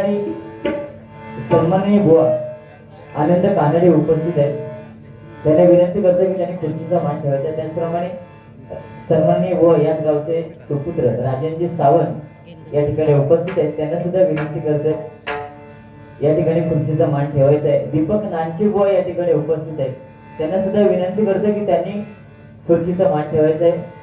ठिकाणी सन्माननीय बुवा आनंद कानडे उपस्थित आहेत. त्यांना विनंती करतो की त्यांनी खुर्चीचा मान ठेवायचा. त्याचप्रमाणे सन्माननीय बुवा याच गावचे सुपुत्र राजेंद्र सावंत या ठिकाणी उपस्थित आहेत. त्यांना सुद्धा विनंती करतो या ठिकाणी खुर्चीचा मान ठेवायचा आहे. दीपक नानचे बुवा या ठिकाणी उपस्थित आहेत. त्यांना सुद्धा विनंती करतो की त्यांनी खुर्चीचा मान ठेवायचा आहे.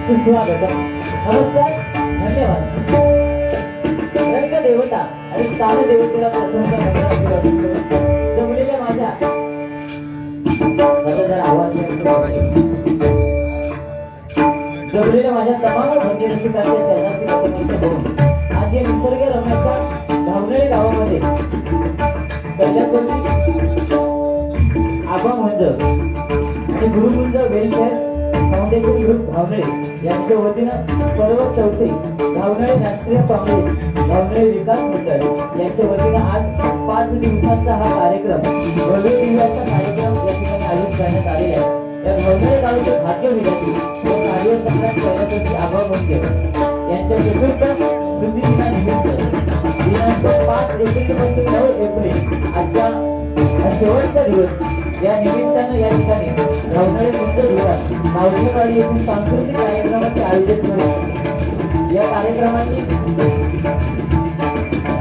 सुस्वागतम. नमस्कार, धन्यवाद. रंग देवता आणि ताल देवतेला प्रथमचा नमस्कार करतो. जमलेल्या माझ्या जरा आवाज जमलेल्या माझ्या तमाम भक्तिरसिकांच्या चरणाची नमस्कार करून आज या निसर्ग रम्याच्या धावलेल्या गावामध्ये कैलासवासी आबा मंज आणि Gurukunj welfare foundation foundation group धावनळे यांच्या वतीनं पर्व चौथे धावनळे राष्ट्रीय काँग्रेस धावनळे विकास मंडळ यांच्या वतीनं आज 5 दिवसांचा हा कार्यक्रम भव्य दिव्याचा कार्यक्रम या ठिकाणी आयोजित करण्यात आलेला आहे. या धावनळे गावचे भाग्य विधाते व कार्य सम्राट कैलासवासी आबा मुंडे यांच्या चतुर्थ स्मृतिदिनानिमित्त दिनांक 5 एप्रिल पासून 9 एप्रिल आजचा हा शेवटचा दिवस या निमित्तानं या ठिकाणी धावणारे सुंदर युवा मावळेवाडी येथील सांस्कृतिक कार्यक्रमाचे आयोजन करून या कार्यक्रमाची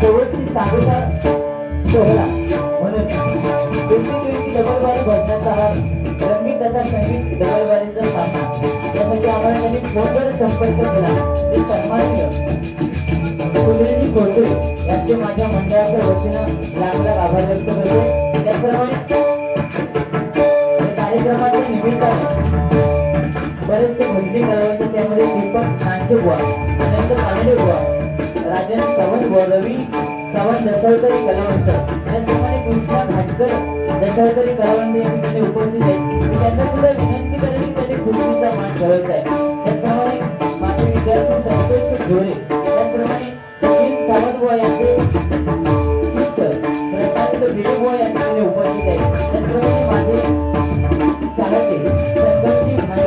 शेवटची सांगता सोहळा म्हणून डबलबारी भजनाचा हा रंगीत तथा संगीत डबलबारीचा सामना यासाठी आम्हाला त्यांनी फोनवर संपर्क केला ते सन्माननीय सुंदरजी कोटरे यांचे माझ्या मंडळाच्या वतीनं लाख लाख आभार व्यक्त करतो. त्याचप्रमाणे कार्यक्रमाच्या निमित्ताने बरेचसे भजनी कलावंत त्यामध्ये दीपक नांचे बुवा, अनंत कानडे बुवा, राजन सावंत बुवा, रवी सावंत दशावतारी कलावंत, त्याचप्रमाणे कृष्णा घाटकर दशावतारी कलावंत या ठिकाणी उपस्थित आहेत. मी त्यांना सुद्धा विनंती करेन की त्यांनी खुर्चीचा मान ठेवायचा आहे. त्याचप्रमाणे माझे विद्यार्थी संतोष झोळे, त्याचप्रमाणे सचिन सावंत बुवा यांचे शिक्षक प्रशांत भिडे बुवा या ठिकाणी उपस्थित आहेत. त्याचप्रमाणे माझे चालके संतोषजी भांडे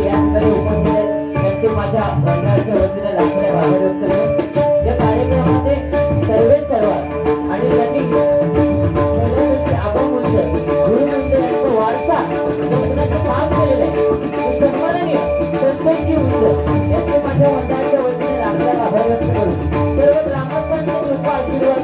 या ठिकाणी उपस्थित आहेत. त्यांचे माझ्या मंडळाच्या वतीने लाखोने आभार व्यक्त करतो. या कार्यक्रमाचे सर्व आणि त्यांनी कैलासवासी आबा मुंडे गुरु मुंडे यांचा वारसा जपण्याचं काम केलेलं आहे. सन्माननीय संतोषजी मुंडे यांचे माझ्या मंडळाच्या वतीने लाख आभार व्यक्त करू. सर्व ग्रामस्थांचे कृपा आशीर्वाद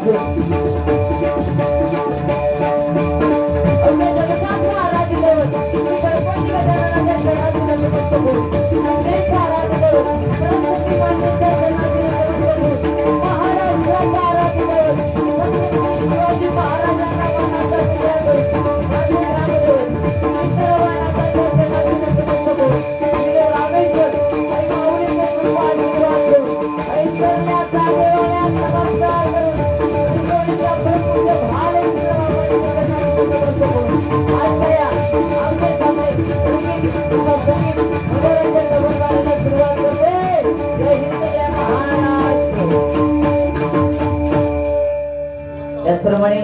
त्याचप्रमाणे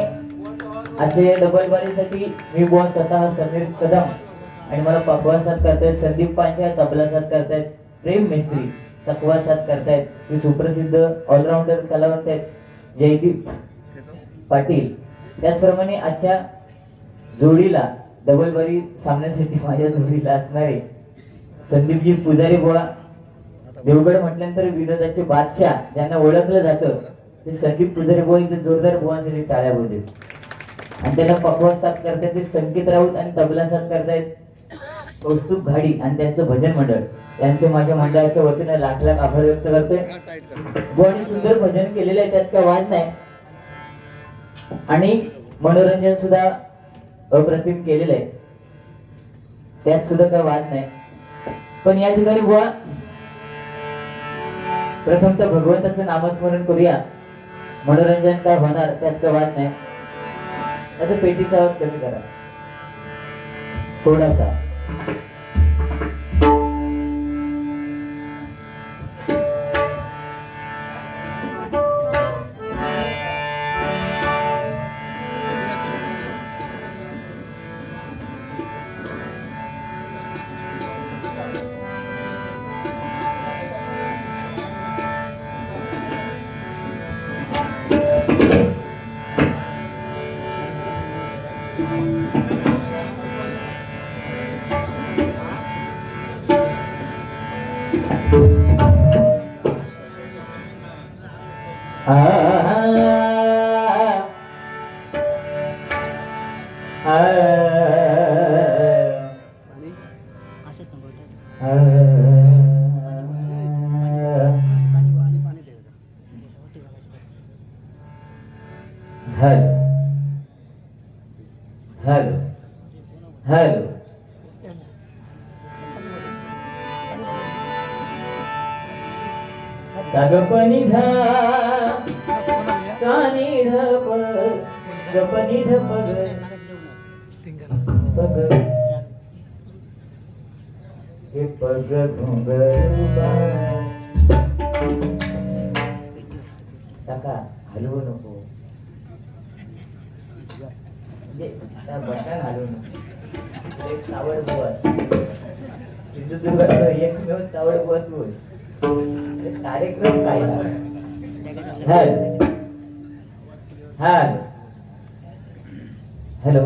आजच्या डबलबारीसाठी मी बुवा स्वतः समीर कदम आणि मला पकवा साथ करतायत संदीप पांच्या तबला साथ करतायत प्रेम मिस्त्री तकवा साथ करतायत हे सुप्रसिद्ध ऑलराऊंडर कलावंत आहेत जयदीप पाटील. त्याचप्रमाणे आजच्या जोडीला डबलबारी सामन्यासाठी माझ्या जोडीला असणारे संदीपजी पुजारी बुवा, देवगड म्हटल्यानंतर विनोदाचे बादशाह ज्यांना ओळखलं जातं ते संदीप पुजारी बुवा इथे जोरदार बुवांसाठी टाळ्या बोलते. आणि त्यांना पकवास साथ करतायत ते संकेत राऊत आणि तबला साथ करतायत कौस्तुभ घाडी आणि त्यांचं भजन मंडळ. यांचे माझ्या मंडळाच्या वतीने लाख लाख आभार व्यक्त करतोय. बुवानी सुंदर भजन केलेलं आहे, त्यात काय वाद नाही आणि मनोरंजन सुद्धा अप्रतिम केलेलं आहे, त्यात सुद्धा काय वाद नाही. पण या ठिकाणी बुवा प्रथमतः भगवंताचं नामस्मरण करूया. मनोरंजन काय होणार त्यात काय वाद नाही. आता पेटीचा आवाज कमी करा थोडासा. हेलो हेलो हेलो सागपनी धा सानी धप गपनी धप पग हे पग घुंगरूबा. काका हलवू नको, म्हणजे त्या बटन हलवू नको. एक चावड बुवा सिंधुदुर्गात एकमेव चावड बुवा तू आहेस. हे कार्यक्रम काय हॅल हॅल हॅलो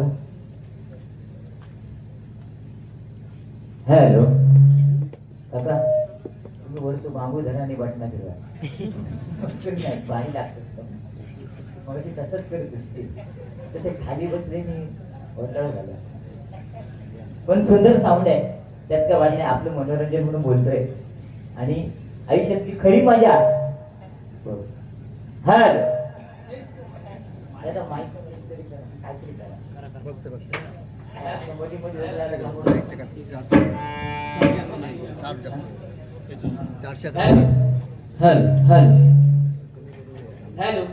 हॅलो काका तुम्ही वरचं बांबू धरा आणि बटना फिरवा. नाही पाणी लागतं मग ते तसंच करत असते तसे खाली बसले आणि घोटाळा झाला. पण सुंदर साऊंड आहे, त्यात काय वाटत नाही. आपलं मनोरंजन म्हणून बोलतोय आणि आयुष्यातली खरी मजा. हॅलो आता माहिती काहीतरी करा. Hello hello hello